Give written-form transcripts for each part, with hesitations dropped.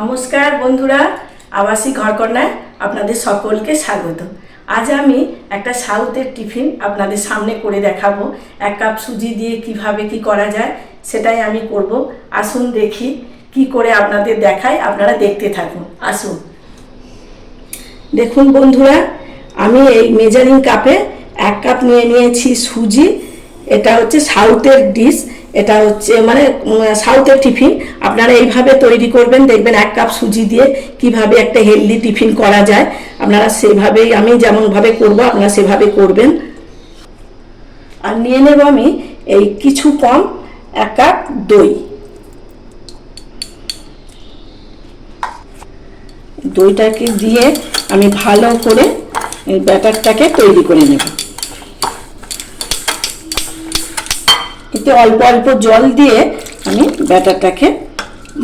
নমস্কার বন্ধুরা, আবাসিক ঘরকন্যায় আপনাদের সকলকে স্বাগত। আজ আমি একটা সাউথের টিফিন আপনাদের সামনে করে দেখাবো। 1 কাপ সুজি দিয়ে কিভাবে কি করা যায় সেটাই আমি করব। আসুন দেখি কি করে আপনাদের দেখাই, আপনারা দেখতে থাকুন। আসুন দেখুন বন্ধুরা, আমি এই মেজারিং কাপে 1 কাপ নিয়ে নিয়েছি সুজি। এটা হচ্ছে সাউথের ডিশ, এটা হচ্ছে মানে সাউথের টিফিন। আপনারা এইভাবে তৈরি করবেন, দেখবেন 1 কাপ সুজি দিয়ে কিভাবে একটা হেলদি টিফিন করা যায়। আপনারা সেভাবেই, আমি যেমনভাবে করব আপনারা সেভাবে করবেন। আর নিয়ে নেব আমি এই কিছু কম 1 কাপ দই। দইটাকে দিয়ে আমি ভালো করে এই ব্যাটারটাকে তৈরি করে নেব। এতে অল্প অল্প জল দিয়ে আমি ব্যাটারটাকে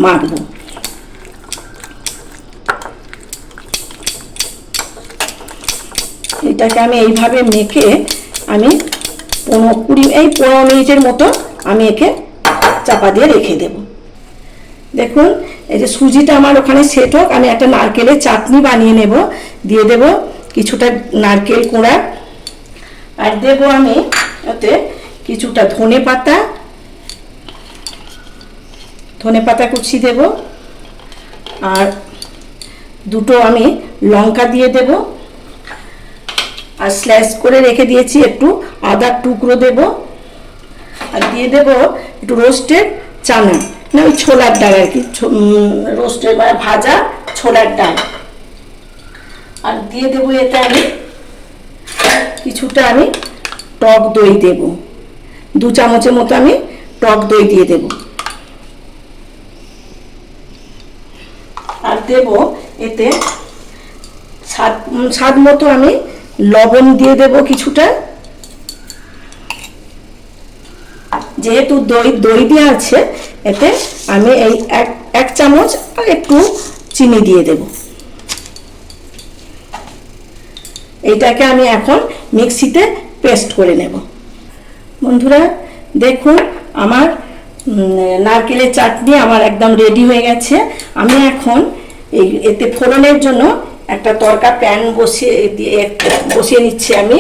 মাখবো। এটাকে আমি এইভাবে মেখে আমি 15 মিনিটের মতো আমি একে চাপা দিয়ে রেখে দেব। দেখুন এই যে সুজিটা আমার ওখানে সেট হোক, আমি একটা নারকেলের চাটনি বানিয়ে নেব। দিয়ে দেব কিছুটা নারকেল কোড়া, আর দেব আমি ওতে কিছুটা ধনে পাতা কুচি দেব, আর দুটো আমি লঙ্কা দিয়ে দেব, আর স্ল্যাশ করে রেখে দিয়েছি একটু আদার টুকরো দেব, আর দিয়ে দেব একটু রোস্টেড চানা, না ওই ছোলার ডাল আর কি, রোস্টেড মানে ভাজা ছোলার ডাল। আর দিয়ে দেবো এতে আমি কিছুটা আমি টক দই দেব, 2 চামচের মতো আমি টক দই দিয়ে দেব। আর দেব এতে স্বাদ মতো আমি লবণ দিয়ে দেব কিছুটা। যেহেতু দই দেওয়া আছে এতে আমি এই এক চামচ আর একটু চিনি দিয়ে দেব। এইটাকে আমি এখন মিক্সিতে পেস্ট করে নেব। বন্ধুরা দেখুন আমার নারকেলের চাটনি আমার একদম রেডি হয়ে গেছে। আমি এখন এতে ফোড়নের জন্য একটা তড়কা প্যান বসিয়ে নিচ্ছি। আমি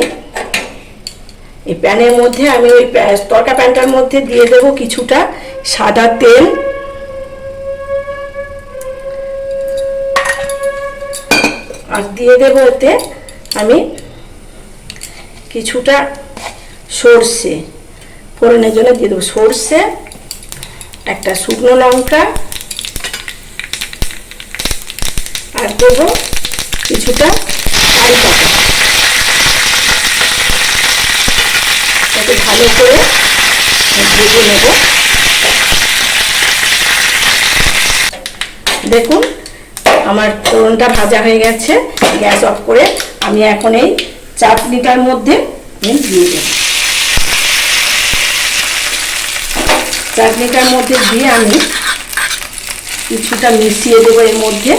এই প্যানের মধ্যে আমি ওই তড়কা প্যানটার মধ্যে দিয়ে দেব কিছুটা সাদা তেল, আর দিয়ে দেব এতে আমি কিছুটা সর্ষে, ফোড়নের জন্য দিয়ে দেবো সর্ষে, একটা শুকনো লঙ্কা, আর দেবো কিছুটা কারি পাতা। এটাকে ভালো করে ভেজে নেব। দেখুন আমার ফোড়নটা ভাজা হয়ে গেছে। গ্যাস অফ করে আমি এখন এই চাটনিটার মধ্যে আমি দিয়ে দেব। চাটনিটার মধ্যে দিয়ে আমি কিছুটা মিশিয়ে দেবো এর মধ্যে।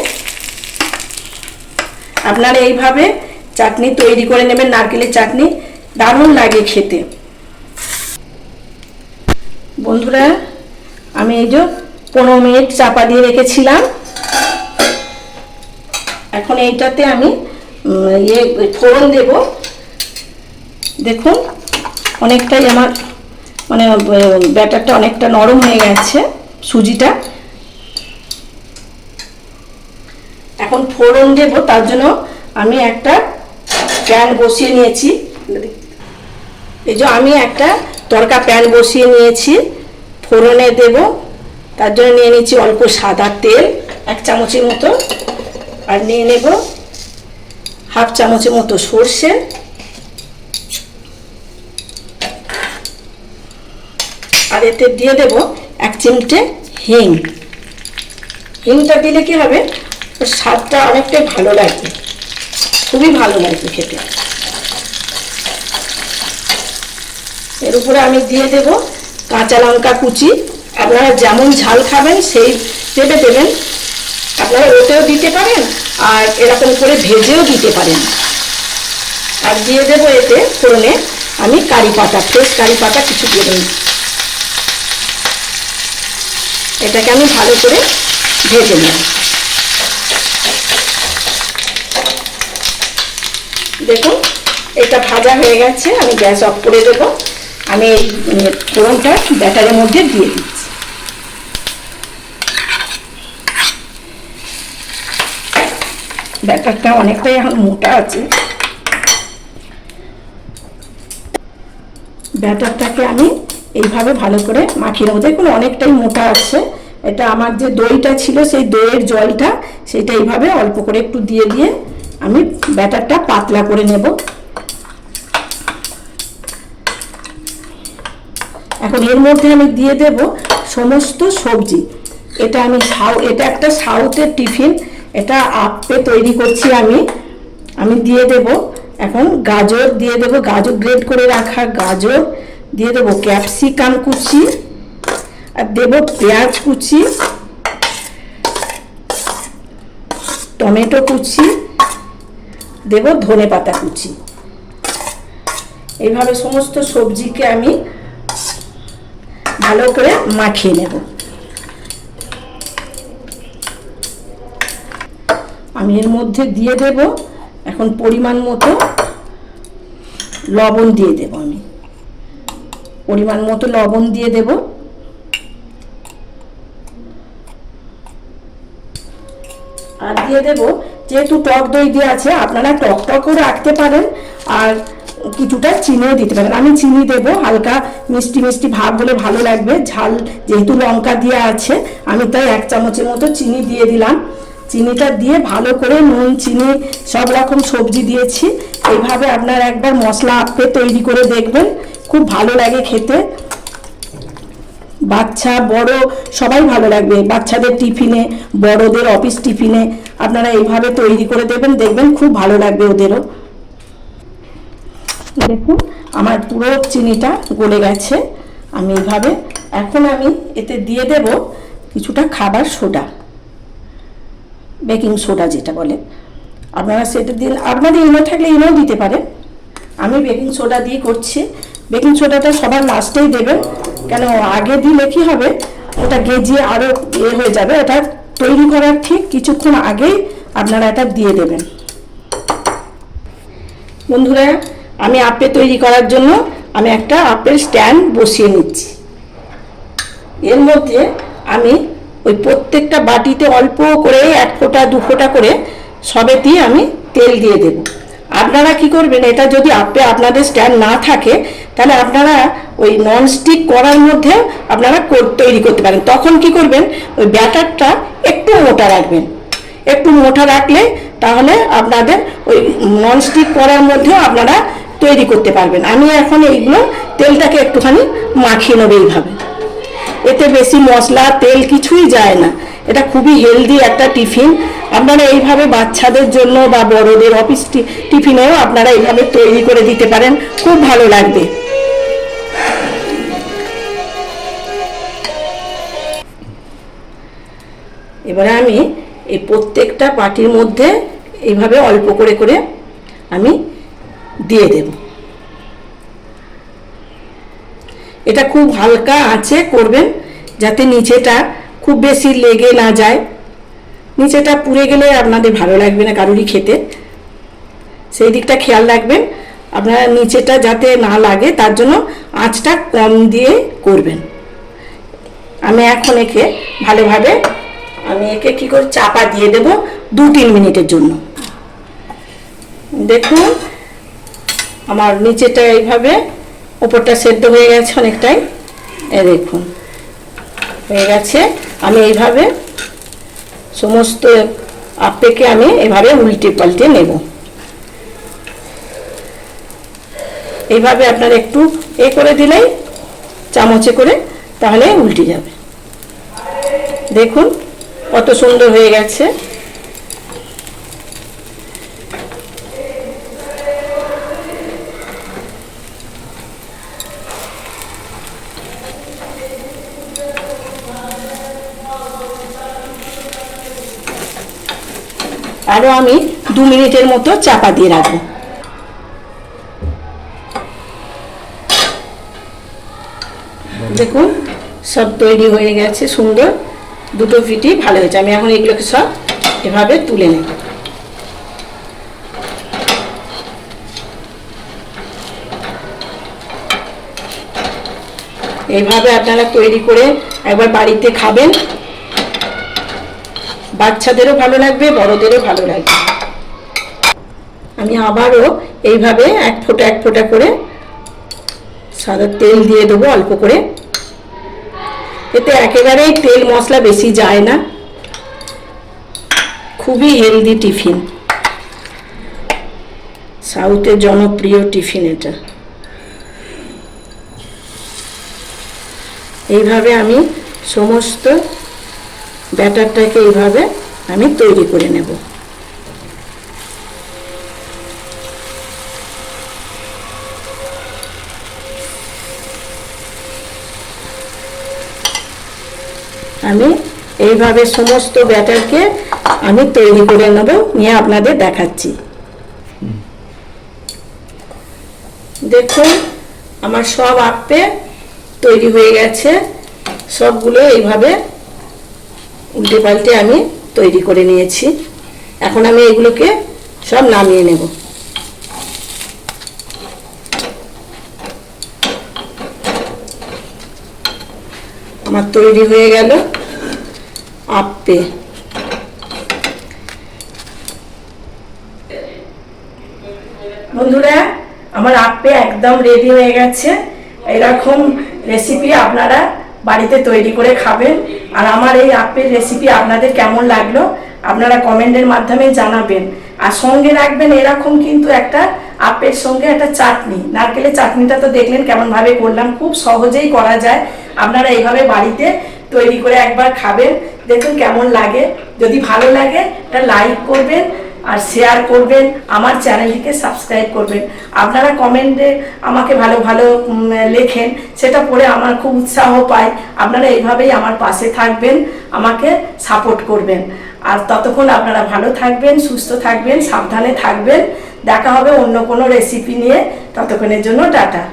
আপনারা এইভাবে চাটনি তৈরি করে নেবেন, নারকেলের চাটনি দারুণ লাগে খেতে। বন্ধুরা আমি এই যে 15 মিনিট চাপা দিয়ে রেখেছিলাম। এখন এইটাতে আমি ফোড়ন দেব। দেখুন অনেকটাই আমার মানে ব্যাটারটা অনেকটা নরম হয়ে গেছে, সুজিটা। এখন ফোড়ন দেব, তার জন্য আমি একটা প্যান বসিয়ে নিয়েছি। এই যে আমি একটা তড়কা প্যান বসিয়ে নিয়েছি, ফোড়নে দেব। তার জন্য নিয়ে নিচ্ছি অল্প সাদা তেল 1 চামচের মতো, আর নিয়ে নেব হাফ চামচের মতো সর্ষে, আর এতে দিয়ে দেব 1 চিমটে হিং। হিংটা দিলে কি হবে, ওর স্বাদটা অনেকটাই ভালো লাগবে, খুবই ভালো লাগবে খেতে। এর উপরে আমি দিয়ে দেব কাঁচা লঙ্কা কুচি। আপনারা যেমন ঝাল খাবেন সেই ভেবে দেবেন। আপনারা ওতেও দিতে পারেন, আর এরকম করে ভেজেও দিতে পারেন। আর দিয়ে দেব এতে ফোড়নে আমি কারি পাতা, ফ্রেশ কারি পাতা কিছু দিয়ে দেব। এটাকে আমি ভালো করে ভেজে নেব। পিঠটা ভাজা হয়ে গেছে, আমি গ্যাস অফ করে দেবো। আমি এই ফোড়নটা ব্যাটারের মধ্যে দিয়ে দিচ্ছি। ব্যাটারটা অনেকটাই এখন মোটা আছে, ব্যাটারটাকে আমি এইভাবে ভালো করে মাখিয়ে নেবো। দেখুন অনেকটাই মোটা আছে। এটা আমার যে দইটা ছিল সেই দইয়ের জলটা, সেটা এইভাবে অল্প করে একটু দিয়ে দিয়ে আমি ব্যাটারটা পাতলা করে নেব। এখন এর মধ্যে আমি দিয়ে দেব সমস্ত সবজি। এটা আমি এটা একটা সাউথের টিফিন, এটা আপ্পে তৈরি করছি আমি দিয়ে দেব এখন গাজর দিয়ে দেব, গাজর গ্রেট করে রাখা গাজর দিয়ে দেবো, ক্যাপসিকাম কুচি, আর দেব পেঁয়াজ কুচি, টমেটো কুচি, দেব ধনেপাতা কুচি। এইভাবে সমস্ত সবজিকে আমি ভালো করে মাখিয়ে নেব। আমি এর মধ্যে দিয়ে দেব এখন পরিমাণ মতো লবণ দিয়ে দেব, আমি পরিমাণ মতো লবণ দিয়ে দেব। আর দিয়ে দেব, যেহেতু টক দই দিয়ে আছে আপনারা টক টকও রাখতে পারেন, আর কিছুটা চিনিও দিতে পারেন। আমি চিনি দেব, হালকা মিষ্টি মিষ্টি ভাব হলে ভালো লাগবে। ঝাল যেহেতু লঙ্কা দেওয়া আছে, আমি তাই 1 চামচের মতো চিনি দিয়ে দিলাম। চিনিটা দিয়ে ভালো করে নুন চিনি সব রকম সবজি দিয়েছি। এইভাবে আপনারা একবার মশলা আপ্পে তৈরি করে দেখবেন, খুব ভালো লাগে খেতে। বাচ্চা বড় সবাই ভালো লাগবে, বাচ্চাদের টিফিনে, বড়দের অফিস টিফিনে আপনারা এইভাবে তৈরি করে দেবেন, দেখবেন খুব ভালো লাগবে ওদেরও। দেখুন আমার পুরো চিনিটা গলে গেছে। আমি এইভাবে এখন আমি এতে দিয়ে দেব কিছুটা খাবার সোডা, বেকিং সোডা যেটা বলে। আপনারা সেটা দিন, আপনাদের ইনো থাকলে ইনোও দিতে পারেন। আমি বেকিং সোডা দিয়ে করছি। বেকিং সোডাটা সবার লাস্টেই দেবেন, কেন আগে দিলে কি হবে ওটা গেজিয়ে আরও হয়ে যাবে। এটা তৈরি করার ঠিক কিছুক্ষণ আগেই আপনারা এটা দিয়ে দেবেন। বন্ধুরা, আমি আপ্পে তৈরি করার জন্য আমি একটা আপেল স্ট্যান্ড বসিয়ে নিচ্ছি। এর মধ্যে আমি ওই প্রত্যেকটা বাটিতে অল্প করে 1 ফোঁটা 2 ফোঁটা করে সবেতেই আমি তেল দিয়ে দেব। আপনারা কি করবেন, এটা যদি আপ্পে আপনাদের স্ট্যান্ড না থাকে তাহলে আপনারা ওই ননস্টিক কড়ার মধ্যে আপনারা তৈরি করতে পারেন। তখন কি করবেন, ওই ব্যাটারটা একটু মোটা রাখবেন। একটু মোটা রাখলে তাহলে আপনাদের ওই ননস্টিক কড়ার মধ্যেও আপনারা তৈরি করতে পারবেন। আমি এখন এইগুলো তেলটাকে একটুখানি মাখিয়ে নেব এইভাবে। এতে বেশি মশলা তেল কিছুই যায় না, এটা খুবই হেলদি একটা টিফিন। আপনারা এইভাবে বাচ্চাদের জন্য বা বড়দের অফিস টিফিনেও আপনারা এইভাবে তৈরি করে দিতে পারেন, খুব ভালো লাগবে। এবারে আমি এই প্রত্যেকটা বাটির মধ্যে এইভাবে অল্প করে করে আমি দিয়ে দেব। এটা খুব হালকা আঁচে করবেন, যাতে নিচেটা খুব বেশি লেগে না যায়। নিচেটা পুড়ে গেলে আপনাদের ভালো লাগবে না কারোরই খেতে, সেই দিকটা খেয়াল রাখবেন। আপনারা নিচেটা যাতে না লাগে তার জন্য আঁচটা কম দিয়ে করবেন। আমি এখন একে ভালোভাবে কি করে চাপা দিয়ে দেব 2-3 মিনিটের জন্য। দেখুন আমার নিচেটা এইভাবে, ওপরটা সেদ্ধ হয়ে গেছে অনেকটাই। দেখুন হয়ে গেছে। আমি এইভাবে সমস্ত আপ্পেকে আমি এভাবে উল্টে পাল্টে নেব। এইভাবে আপনারা একটু করে দিলেই চামচে করে তাহলে উল্টে যাবে। দেখুন কত সুন্দর হয়ে গেছে। আরো আমি 2 মিনিটের মতো চাপা দিয়ে রাখবো। দেখুন সব তৈরি হয়ে গেছে সুন্দর, দুটো ফিটি ভালো হয়েছে। আমি এখন এগুলোকে সব এভাবে তুলে নেব। এইভাবে আপনারা তৈরি করে একবার বাড়িতে খাবেন, বাচ্চাদেরও ভালো লাগবে, বড়দেরও ভালো লাগবে। আমি আবারও এইভাবে এক ফোঁটা করে সাদা তেল দিয়ে দেবো অল্প করে। এতে একেবারেই তেল মশলা বেশি যায় না, খুবই হেলদি টিফিন, সাউথের জনপ্রিয় টিফিন এটা। এইভাবে আমি সমস্ত ব্যাটারটাকে এইভাবে আমি তৈরি করে নেব। আমি এইভাবে সমস্ত ব্যাটারকে আমি তৈরি করে নেব, নিয়ে আপনাদের দেখাচ্ছি। দেখুন আমার সব আপ্পে তৈরি হয়ে গেছে, সবগুলো এইভাবে উল্টে পাল্টে আমি তৈরি করে নিয়েছি। এখন আমি এগুলোকে সব নামিয়ে নেব। আমার তৈরি হয়ে গেল আপ্পে। বন্ধুরা আমার আপ্পে একদম রেডি হয়ে গেছে। এরকম রেসিপি আপনারা বাড়িতে তৈরি করে খাবেন। আর আমার এই আপ্পের রেসিপি আপনাদের কেমন লাগলো আপনারা কমেন্টের মাধ্যমে জানাবেন। আর সঙ্গে রাখবেন এরকম কিন্তু একটা আপ্পের সঙ্গে একটা চাটনি, নারকেলের চাটনিটা তো দেখলেন কেমন ভাবে করলাম, খুব সহজেই করা যায়। আপনারা এইভাবে বাড়িতে তৈরি করে একবার খাবেন, দেখুন কেমন লাগে। যদি ভালো লাগে একটা লাইক করবেন আর শেয়ার করবেন, আমার চ্যানেলটিকে সাবস্ক্রাইব করবেন। আপনারা কমেন্টে আমাকে ভালো ভালো লেখেন, সেটা পড়ে আমার খুব উৎসাহ পায়। আপনারা এইভাবেই আমার পাশে থাকবেন, আমাকে সাপোর্ট করবেন। আর ততক্ষণ আপনারা ভালো থাকবেন, সুস্থ থাকবেন, সাবধানে থাকবেন। দেখা হবে অন্য কোনো রেসিপি নিয়ে, ততক্ষণের জন্য টাটা।